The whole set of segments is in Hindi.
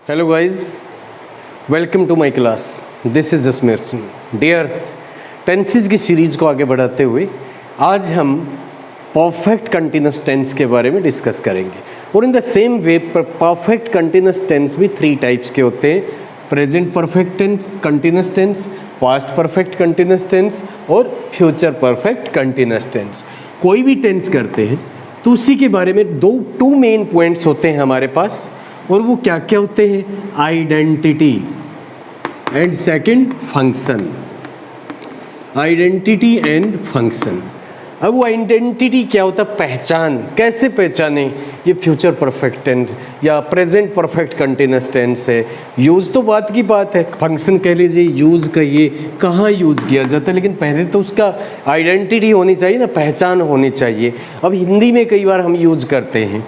Hello guys, welcome to my class. This is Jasmeer Singh. Dears, tenses की सीरीज को आगे बढ़ाते हुए आज हम परफेक्ट कंटिन्यूस टेंस के बारे में डिस्कस करेंगे। और in the same way perfect continuous tense भी 3 टाइप्स के होते हैं: present perfect tense continuous tense, past perfect continuous tense और फ्यूचर परफेक्ट कंटिन्यूस टेंस। कोई भी टेंस करते हैं तो उसी के बारे में टू मेन पॉइंट्स होते हैं हमारे पास, और वो क्या क्या होते हैं? Identity and second function. Identity and function. अब वो आइडेंटिटी क्या होता है? पहचान। कैसे पहचाने? ये फ्यूचर परफेक्ट टेंस या प्रेजेंट परफेक्ट कंटिन्यूस टेंस है। यूज़ तो बात की बात है, फंक्शन कह लीजिए, यूज़ कहिए, कहाँ यूज़ किया जाता है, लेकिन पहले तो उसका आइडेंटिटी होनी चाहिए ना, पहचान होनी चाहिए। अब हिंदी में कई बार हम यूज़ करते हैं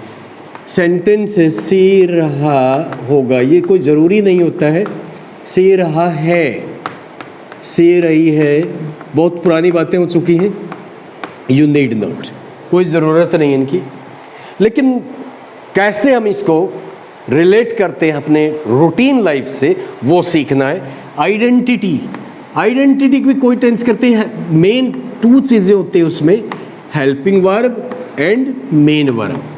सेंटेंस है से रहा होगा, ये कोई ज़रूरी नहीं होता है। से रहा है, से रही है, बहुत पुरानी बातें हो चुकी हैं। यू नीड नॉट, कोई ज़रूरत नहीं इनकी। लेकिन कैसे हम इसको रिलेट करते हैं अपने रूटीन लाइफ से, वो सीखना है। आइडेंटिटी, आइडेंटिटी भी कोई टेंस करते हैं, मेन 2 चीज़ें होती हैं उसमें, helping verb and main verb.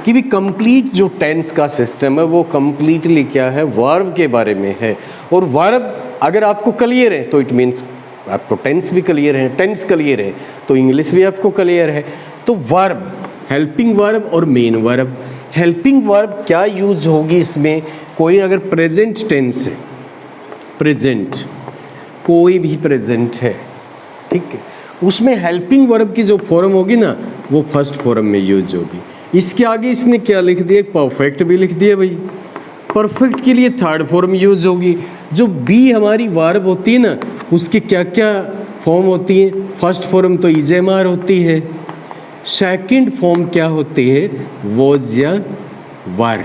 कि भी कंप्लीट जो टेंस का सिस्टम है वो कंप्लीटली क्या है? वर्ब के बारे में है। और वर्ब अगर आपको क्लियर है तो इट मीन्स आपको टेंस भी क्लियर है, टेंस क्लियर है तो इंग्लिश भी आपको क्लियर है। तो वर्ब, हेल्पिंग वर्ब और मेन वर्ब। हेल्पिंग वर्ब क्या यूज होगी इसमें? कोई अगर प्रेजेंट टेंस है, प्रेजेंट कोई भी प्रेजेंट है, ठीक है, उसमें हेल्पिंग वर्ब की जो फॉर्म होगी ना वो फर्स्ट फॉर्म में यूज होगी। इसके आगे इसने क्या लिख दिया? परफेक्ट भी लिख दिया भाई। परफेक्ट के लिए थर्ड फॉर्म यूज होगी। जो बी हमारी वर्ब होती है ना, उसकी क्या क्या फॉर्म होती है? फर्स्ट फॉर्म तो इजेमार होती है, सेकंड फॉर्म क्या होती है? वॉज या वर,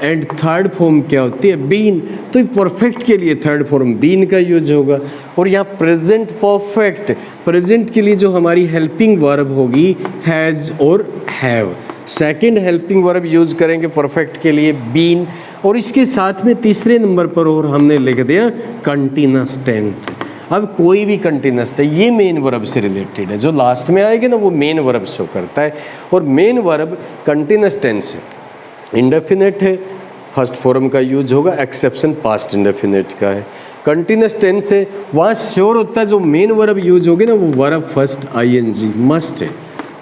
एंड थर्ड फॉर्म क्या होती है? बीन। तो परफेक्ट के लिए थर्ड फॉर्म बीन का यूज होगा। और यहाँ प्रेजेंट परफेक्ट, प्रेजेंट के लिए जो हमारी हेल्पिंग वर्ब होगी हैज़ और have. Second helping verb use करेंगे परफेक्ट के लिए बीन। और इसके साथ में तीसरे नंबर पर और हमने लिख दिया कंटिन्यूस टेंस। अब कोई भी कंटिन्यूस है, ये मेन वर्ब से रिलेटेड है, जो लास्ट में आएगा ना वो मेन वर्ब शो करता है। और मेन वर्ब कंटिन्यूस टेंस है, इंडेफिनिट है, फर्स्ट फॉर्म का यूज होगा, एक्सेप्शन पास्ट इंडेफिनिट का है। कंटिन्यूस टेंस है, वहाँ श्योर होता है जो मेन वर्ब यूज होगी ना वो वर्ब फर्स्ट आईएनजी मस्ट है।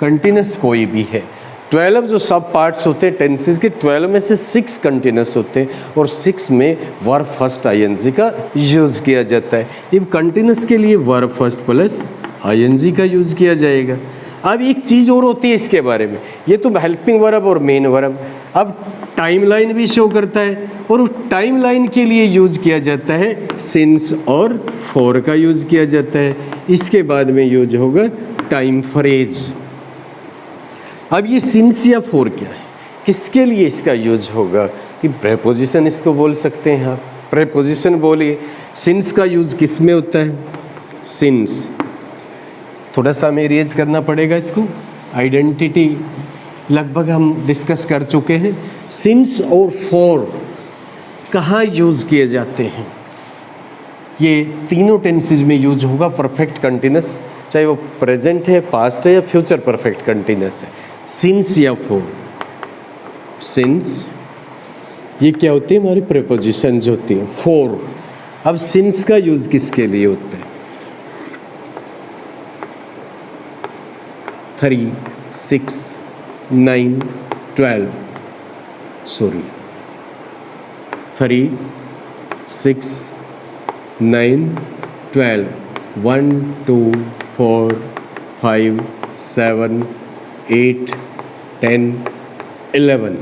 कंटिन्यूस कोई भी है। 12 जो सब पार्ट्स होते हैं टेंसेस के, 12 में से 6 कंटिन्यूस होते हैं और 6 में वर्ब फर्स्ट आईएनजी का यूज़ किया जाता है। अब कंटिन्यूस के लिए वर्ब फर्स्ट प्लस आईएनजी का यूज़ किया जाएगा। अब एक चीज़ और होती है इसके बारे में, ये तो हेल्पिंग वर्ब और मेन वर्ब। अब टाइमलाइन भी शो करता है और उस टाइमलाइन के लिए यूज किया जाता है सिंस और फॉर का यूज किया जाता है। इसके बाद में यूज होगा टाइम फ्रेज। अब ये सिंस या फॉर क्या है, किसके लिए इसका यूज होगा? कि प्रेपोजिशन इसको बोल सकते हैं आप, प्रेपोजिशन बोलिए। सिंस का यूज किस में होता है? सिंस, थोड़ा सा हमें रेज करना पड़ेगा इसको। आइडेंटिटी लगभग हम डिस्कस कर चुके हैं। सिंस और फॉर कहाँ यूज किए जाते हैं? ये तीनों टेंसेस में यूज होगा परफेक्ट कंटिन्यूस, चाहे वो प्रेजेंट है, पास्ट है या फ्यूचर परफेक्ट कंटिन्यूस है। सिंस या फॉर, सिंस ये क्या होती है? हमारी प्रेपोजिशंस होती हैं। फॉर, अब सिंस का यूज किसके लिए होता है? 3, 6, 9, 12, सॉरी 3, 6, 9, 12, 1, 2, 4, 5, 7, 8, 10, 11।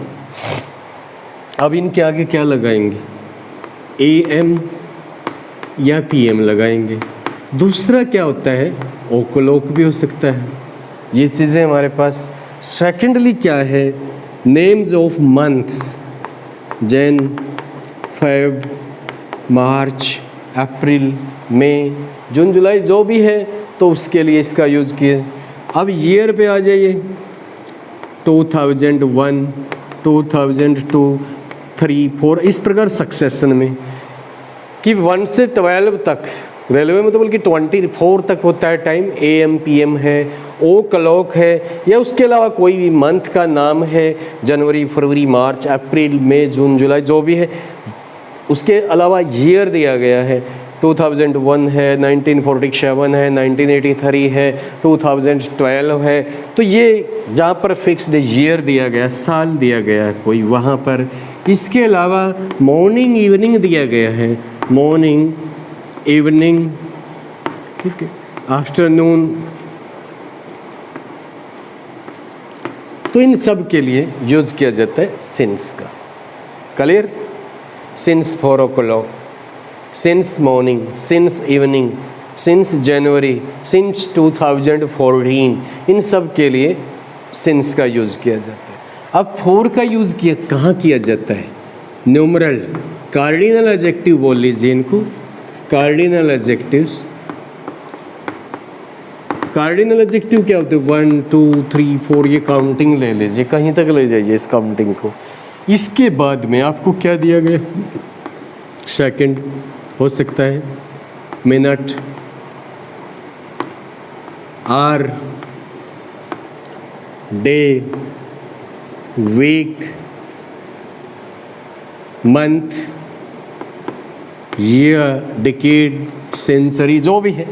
अब इनके आगे क्या लगाएंगे? AM या PM लगाएंगे। दूसरा क्या होता है? ओक्लॉक भी हो सकता है। ये चीज़ें हमारे पास। सेकेंडली क्या है? Names of months, Jan, Feb, March, April, May, June, July, जो भी है तो उसके लिए इसका यूज़ किए। अब ईयर पे आ जाइए, 2001, 2002, 3, 4 इस प्रकार सक्सेशन में, कि 1 से 12 तक रेलवे में तो बल्कि 24 तक होता है टाइम, AM PM है, ओ क्लॉक है, या उसके अलावा कोई भी मंथ का नाम है, जनवरी फरवरी मार्च अप्रैल मई जून जुलाई जो भी है, उसके अलावा ईयर दिया गया है, 2001 है, 1947 है, 1983 है, 2012 है। तो ये जहाँ पर फिक्स्ड ईयर दिया गया, साल दिया गया है कोई वहाँ पर। इसके अलावा मॉर्निंग इवनिंग दिया गया है, मॉर्निंग इवनिंग, ठीक है, आफ्टरनून। तो इन सब के लिए यूज किया जाता है सिंस का। Clear? Since 4 o'clock, since morning, since evening, since January, since 2014, इन सब के लिए सिंस का यूज़ किया जाता है। अब 4 का यूज़ कहाँ किया जाता है? न्यूमरल, कार्डिनल एडजेक्टिव बोल लीजिए इनको, कार्डिनल एडजेक्टिव्स। कार्डिनल एडजेक्टिव क्या होते हैं? 1 2 3 4, ये काउंटिंग ले लीजिए, कहीं तक ले जाइए इस काउंटिंग को। इसके बाद में आपको क्या दिया गया? सेकंड हो सकता है, minute, hour, day, week, month, year, decade, century, जो भी है।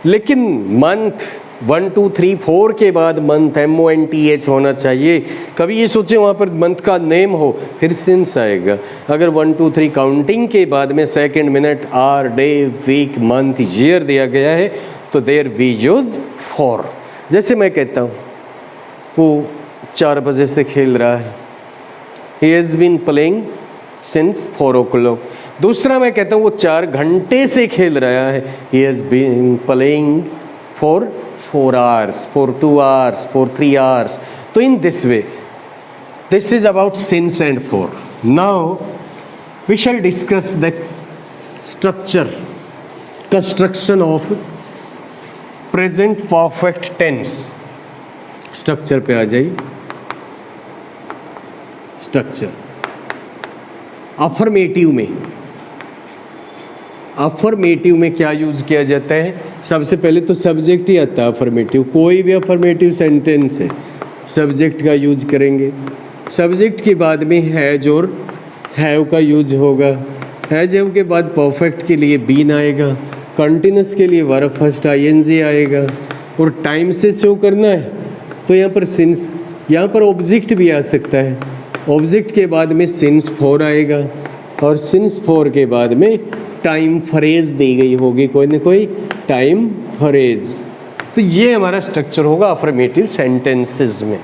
लेकिन मंथ 1 2 3 4 के बाद मंथ MONTH होना चाहिए। कभी ये सोचें वहाँ पर मंथ का नेम हो, फिर सिंस आएगा। अगर 1 2 3 काउंटिंग के बाद में second, minute, hour, day, week, month, year दिया गया है, तो देयर वी यूज 4। जैसे मैं कहता हूँ वो 4 बजे से खेल रहा है, he has been playing since 4 o'clock। दूसरा मैं कहता हूँ वो 4 घंटे से खेल रहा है, he has been playing for 4 hours, for 2 hours, for 3 hours. So in this way, this is about since and for. Now we shall discuss the structure, construction of present perfect tense. Structure पे आ जाइए। Structure अफर्मेटिव में, अफर्मेटिव में क्या यूज़ किया जाता है? सबसे पहले तो सब्जेक्ट ही आता है अफर्मेटिव। कोई भी अफर्मेटिव सेंटेंस है, सब्जेक्ट का यूज करेंगे। सब्जेक्ट के बाद में हैज और हैव का यूज होगा। हैज हैव के बाद परफेक्ट के लिए बीन आएगा, कंटिन्यूस के लिए वर्ब फर्स्ट ING आएगा, और टाइम से शो करना है तो यहाँ पर सिंस, यहाँ पर ऑब्जेक्ट भी आ सकता है। ऑब्जेक्ट के बाद में सिंस 4 आएगा, और सिंस 4 के बाद में टाइम फ्रेज दी गई होगी, कोई ना कोई टाइम फ्रेज। तो ये हमारा स्ट्रक्चर होगा अफर्मेटिव सेंटेंसेस में।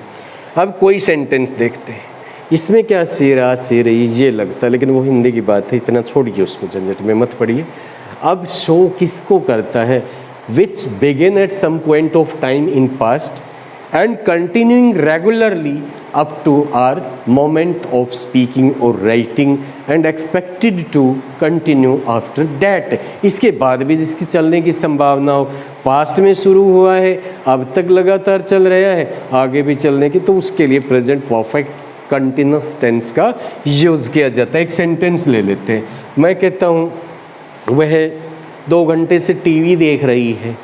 अब कोई सेंटेंस देखते हैं, इसमें क्या सेरा से रही ये लगता है, लेकिन वो हिंदी की बात है, इतना छोड़िए उसको, झंझट में मत पड़िए। अब शो किसको करता है? Which begin at some point of time in past and continuing regularly up to our moment of speaking or writing and expected to continue after that. इसके बाद भी जिसकी चलने की संभावना हो, पास्ट में शुरू हुआ है, अब तक लगातार चल रहा है, आगे भी चलने की, तो उसके लिए प्रेजेंट परफेक्ट कंटिन्यूस टेंस का यूज़ किया जाता है। एक सेंटेंस ले लेते हैं। मैं कहता हूँ वह 2 घंटे से टीवी देख रही है,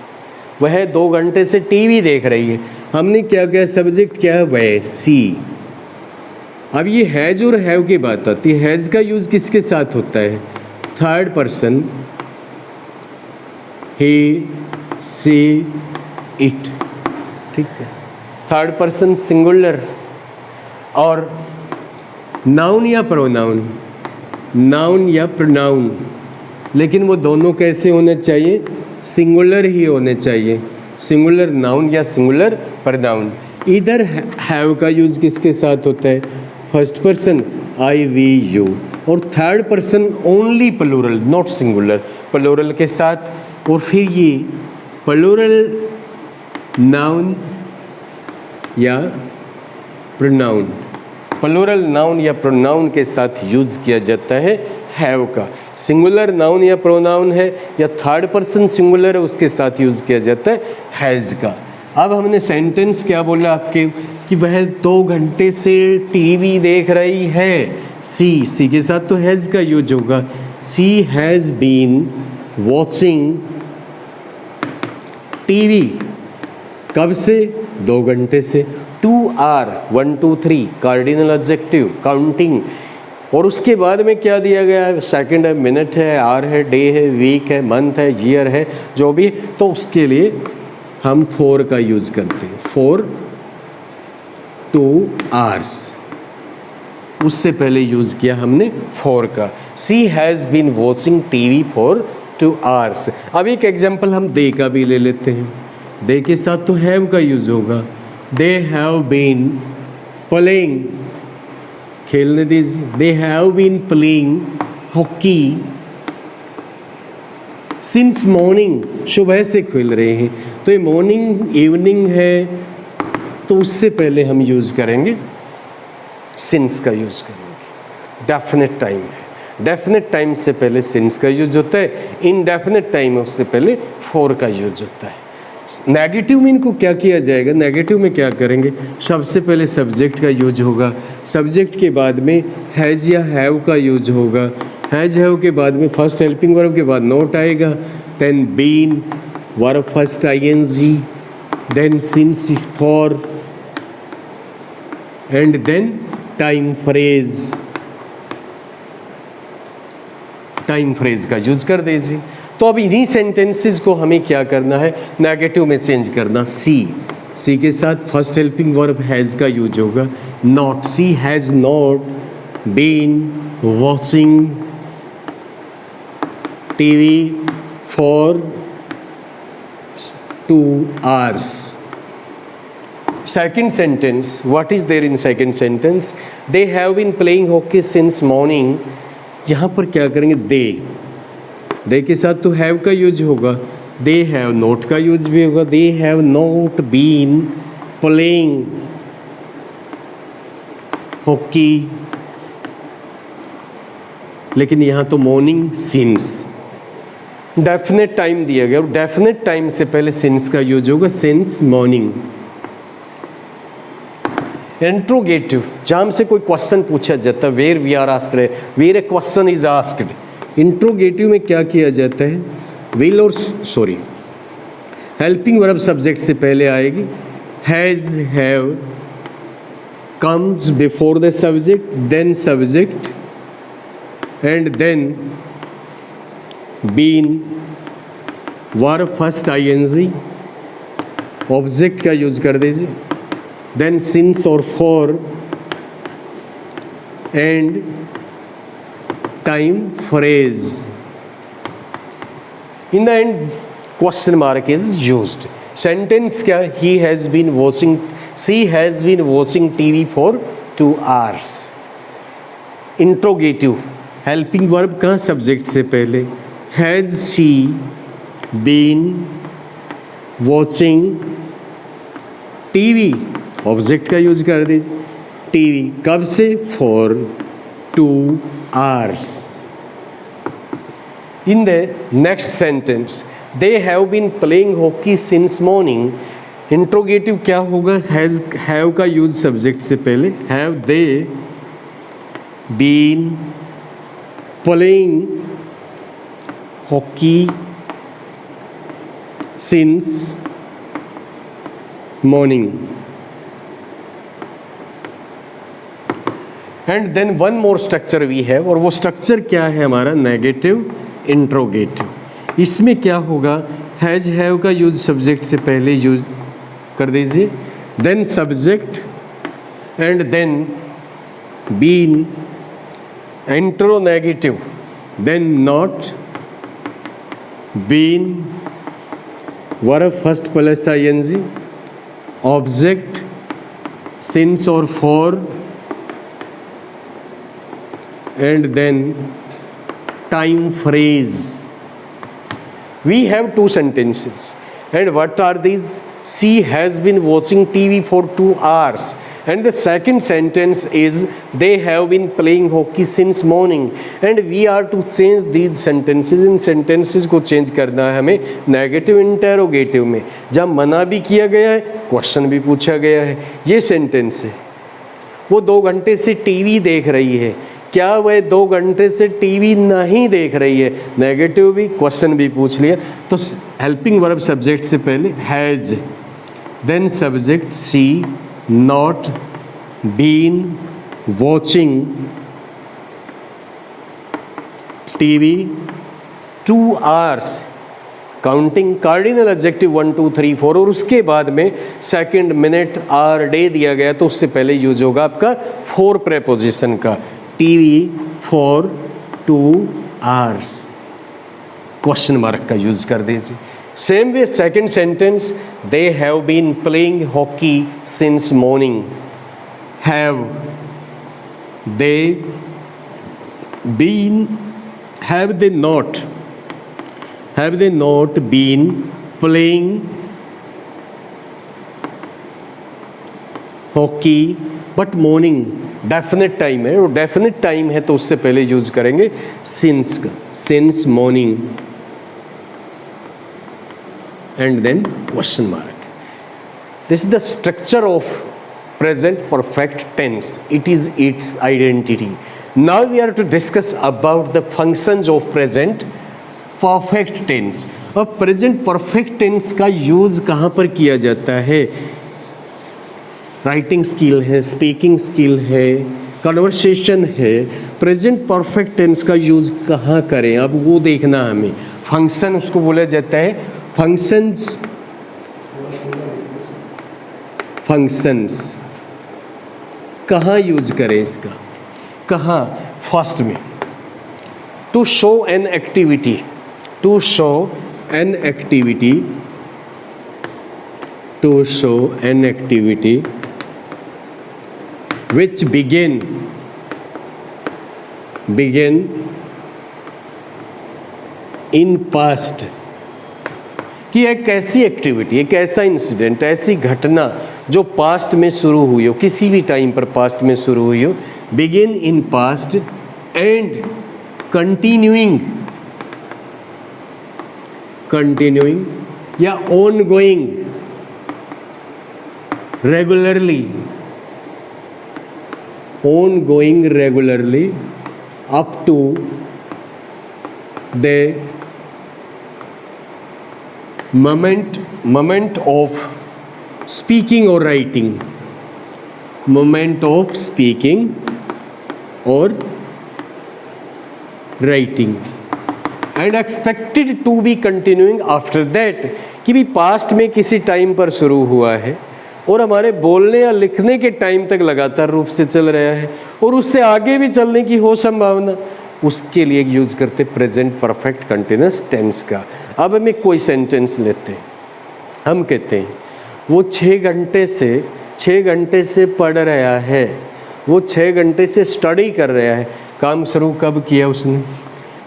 वह 2 घंटे से टीवी देख रही है। हमने क्या किया? सब्जेक्ट क्या है? वह, सी। अब ये हैज और हैव की बात आती है। हैज का यूज किसके साथ होता है? Third person, he, she, it, ठीक है, थर्ड पर्सन सिंगुलर। और नाउन या प्रोनाउन, नाउन या प्रोनाउन, लेकिन वो दोनों कैसे होने चाहिए? सिंगुलर ही होने चाहिए, सिंगुलर नाउन या सिंगुलर प्रोनाउन। इधर हैव का यूज किसके साथ होता है? First person, I, we, you, और third person only plural, not singular, plural के साथ। और फिर ये प्लूरल नाउन या प्रोनाउन, प्लूरल नाउन या प्रोनाउन के साथ यूज किया जाता है हैव का। सिंगुलर नाउन या प्रोनाउन है या थर्ड पर्सन सिंगुलर है, उसके साथ यूज किया जाता है हैज का। अब हमने सेंटेंस क्या बोला आपके कि वह 2 घंटे से टीवी देख रही है, सी के साथ तो हैज़ का यूज होगा। सी हैज़ बीन वॉचिंग टीवी। कब से? 2 घंटे से। 2 आवर 1 2 3 कार्डिनल एडजेक्टिव काउंटिंग। और उसके बाद में क्या दिया गया है? सेकंड है, मिनट है, आवर है, डे है, वीक है, मंथ है, ईयर है, जो भी। तो उसके लिए हम फॉर का यूज करते हैं। फॉर 2 आवर्स, उससे पहले यूज किया हमने फॉर का। She has been watching TV for 2 hours. अब एक एग्जाम्पल हम दे का भी ले लेते हैं। दे के साथ तो हैव का यूज होगा। दे हैव बीन प्लेइंग, खेलने दीजिए। They have been playing hockey since morning, सुबह से खेल रहे हैं। तो ये मॉर्निंग इवनिंग है, तो उससे पहले हम यूज करेंगे सिंस का यूज करेंगे। डेफिनेट टाइम है, डेफिनेट टाइम से पहले सिंस का यूज होता है। इनडेफिनेट टाइम है, उससे पहले फॉर का यूज होता है। नेगेटिव में इनको क्या किया जाएगा? नेगेटिव में क्या करेंगे? सबसे पहले सब्जेक्ट का यूज होगा। सब्जेक्ट के बाद में हैज़ या हैव का यूज होगा। हैज़ हैव के बाद में फर्स्ट हेल्पिंग वर्ब के बाद नॉट आएगा। Then been, verb first I N G, then since, for, and then time phrase. Time phrase का यूज कर दीजिए। तो अब इन्हीं सेंटेंसेस को हमें क्या करना है? नेगेटिव में चेंज करना। सी के साथ फर्स्ट हेल्पिंग वर्ब हैज़ का यूज होगा। Not, she has not been watching TV for 2 hours. Second sentence, what is there in second sentence? They have been playing hockey since morning. यहाँ पर क्या करेंगे? दे के साथ तो हैव का यूज होगा। दे हैव नॉट का यूज भी होगा। They have not been playing hockey, लेकिन यहाँ तो मॉर्निंग सिंस। डेफिनेट टाइम दिया गया और डेफिनेट टाइम से पहले सिंस का यूज होगा। Since morning. इंट्रोगेटिव, जहाँ हमसे कोई क्वेश्चन पूछा जाता है, where we are asked, where a question is asked. Interrogative में क्या किया जाता है? विल और सॉरी हेल्पिंग वर्ब सब्जेक्ट से पहले आएगी। Has, have comes before the subject, then subject, and then been, verb first ING, object का यूज कर दीजिए। देन सिंस और for, and time phrase. In the end question mark is used. Sentence क्या? He has been watching, she has been watching TV for 2 hours. Interrogative, helping verb का सब्जेक्ट से पहले। Has she been watching TV, object का यूज कर दीजिए। टीवी कब से? For 2 hours. In the next sentence, they have been playing hockey since morning. Interrogative क्या होगा? Has, have का यूज सब्जेक्ट से पहले। Have they been playing hockey since morning? And then one more structure we have, और वो स्ट्रक्चर क्या है हमारा? Negative interrogative. इसमें क्या होगा? हैज, हैव का यूज सब्जेक्ट से पहले यूज कर दीजिए, then subject, and then been, intronegative, then not, been, verb first plus ING, object, since और for, and then time phrase. We have 2 sentences, and what are these? She has been watching TV for 2 hours, and the second sentence is they have been playing hockey since morning, and we are to change these sentences. In sentences को change करना है हमें negative interrogative में, जब मना भी किया गया है, क्वेश्चन भी पूछा गया है। ये सेंटेंस है, वो 2 घंटे से टीवी देख रही है, क्या वह 2 घंटे से टीवी नहीं देख रही है? नेगेटिव भी, क्वेश्चन भी पूछ लिया। तो हेल्पिंग वर्ब सब्जेक्ट से पहले has, then subject she not been watching TV 2 hours, counting cardinal adjective 1 2 3 4, और उसके बाद में सेकंड, मिनट, आवर, डे दिया गया तो उससे पहले यूज होगा आपका फॉर प्रेपोजिशन का, TV for 2 hours, question mark का यूज कर दीजिए। Same way second sentence, they have been playing hockey since morning, have they been, have they not been playing hockey, but morning definite time है, और डेफिनेट टाइम है तो उससे पहले यूज करेंगे since का, since morning, and then question mark. This is the structure of present perfect tense. It is its identity. Now we are to discuss about the functions of present perfect tense. अब present perfect tense का यूज कहाँ पर किया जाता है? राइटिंग स्किल है, स्पीकिंग स्किल है, कन्वर्सेशन है, प्रेजेंट परफेक्ट टेंस का यूज कहाँ करें अब वो देखना हमें। फंक्शन उसको बोला जाता है, फंक्शंस कहाँ यूज करें इसका, कहाँ? फर्स्ट में, to show an activity, to show an activity, to show an activity which begin in past, कि एक ऐसी एक्टिविटी, एक ऐसा इंसिडेंट, ऐसी घटना जो पास्ट में शुरू हुई हो, किसी भी टाइम पर पास्ट में शुरू हुई हो, begin in past and continuing या ongoing regularly, up to the moment of speaking or writing, moment of speaking or writing, and expected to be continuing after that, कि भी पास्ट में किसी टाइम पर शुरू हुआ है और हमारे बोलने या लिखने के टाइम तक लगातार रूप से चल रहा है और उससे आगे भी चलने की हो संभावना, उसके लिए यूज करते प्रेजेंट परफेक्ट कंटिन्यूअस टेंस का। अब हम एक कोई सेंटेंस लेते हैं, हम कहते हैं वो 6 घंटे से पढ़ रहा है, वो 6 घंटे से स्टडी कर रहा है। काम शुरू कब किया उसने?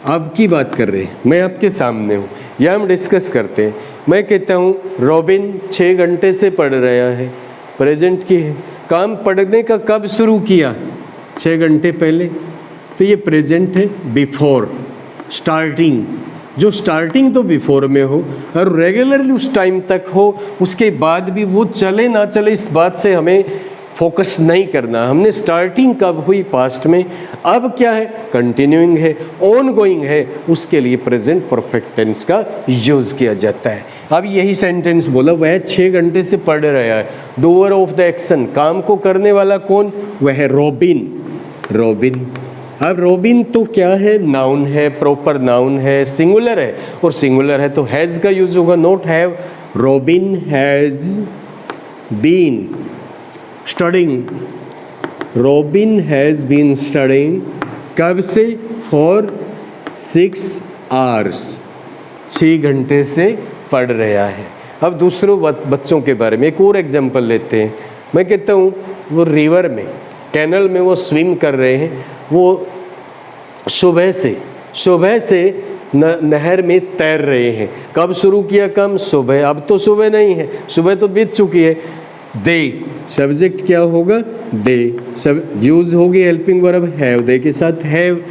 अब की बात कर रहे हैं, मैं आपके सामने हूँ, या हम डिस्कस करते हैं। मैं कहता हूँ रॉबिन 6 घंटे से पढ़ रहा है, प्रेजेंट की है। काम पढ़ने का कब शुरू किया? 6 घंटे पहले, तो ये प्रेजेंट है, बिफोर, स्टार्टिंग। जो स्टार्टिंग तो बिफोर में हो और रेगुलरली उस टाइम तक हो, उसके बाद भी वो चले ना चले इस बात से हमें फोकस नहीं करना। हमने स्टार्टिंग कब हुई? पास्ट में। अब क्या है? कंटिन्यूइंग है, ऑन गोइंग है, उसके लिए प्रेजेंट परफेक्ट टेंस का यूज़ किया जाता है। अब यही सेंटेंस बोला, वह 6 घंटे से पढ़ रहा है। डूअर ऑफ द एक्शन, काम को करने वाला कौन? वह है रॉबिन, रॉबिन। अब रॉबिन तो क्या है? नाउन है, प्रॉपर नाउन है, सिंगुलर है, और सिंगुलर है तो हैज़ का यूज होगा, not have. Robin has been studying, Robin has been studying, कब से? फॉर 6 hours, 6 घंटे से पढ़ रहा है। अब दूसरों बच्चों के बारे में एक और एग्जांपल लेते हैं। मैं कहता हूँ वो रिवर में, कैनल में वो स्विम कर रहे हैं, वो सुबह से नहर में तैर रहे हैं। कब शुरू किया? कम सुबह। अब तो सुबह नहीं है, सुबह तो बीत चुकी है। दे, सब्जेक्ट क्या होगा? दे। सब यूज होगी हेल्पिंग वर्ब हैव, दे के साथ हैव।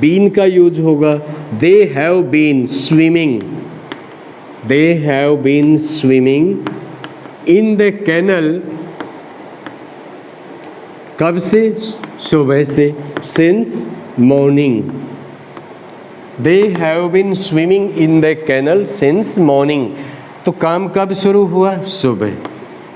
बीन का यूज होगा, they have been swimming, they have been swimming in the canal कब से? सुबह से। Since morning, they have been swimming in the canal since morning. तो काम कब शुरू हुआ? सुबह।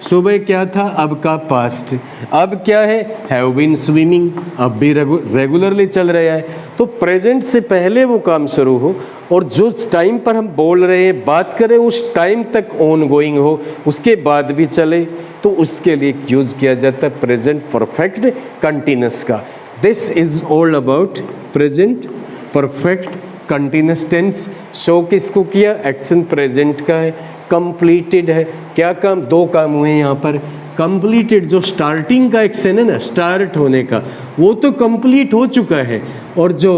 सुबह क्या था? अब का पास्ट। अब क्या है? हैव बीन स्विमिंग, अब भी रेगुलरली चल रहा है। तो प्रेजेंट से पहले वो काम शुरू हो और जो टाइम पर हम बोल रहे हैं, बात करें, उस टाइम तक ऑन गोइंग हो, उसके बाद भी चले, तो उसके लिए यूज किया जाता है प्रेजेंट परफेक्ट कंटिन्यूस का। This is all about present perfect continuous tense. Show किसको किया? एक्शन प्रेजेंट का है, कंप्लीटेड है। क्या काम? दो काम हुए यहाँ पर। कंप्लीटेड जो स्टार्टिंग का एक्शन है ना, स्टार्ट होने का, वो तो कंप्लीट हो चुका है। और जो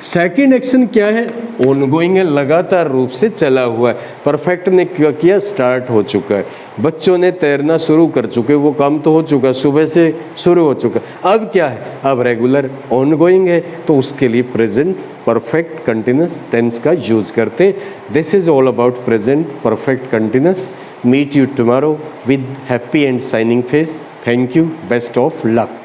सेकंड एक्शन क्या है? ऑनगोइंग है, लगातार रूप से चला हुआ है। परफेक्ट ने क्या किया? स्टार्ट हो चुका है। बच्चों ने तैरना शुरू कर चुके, वो काम तो हो चुका, सुबह से शुरू हो चुका। अब क्या है? अब रेगुलर ऑनगोइंग है, तो उसके लिए प्रेजेंट परफेक्ट कंटिन्यूस टेंस का यूज करते। This is all about present perfect continuous. Meet you tomorrow with happy and shining face. Thank you, best of luck.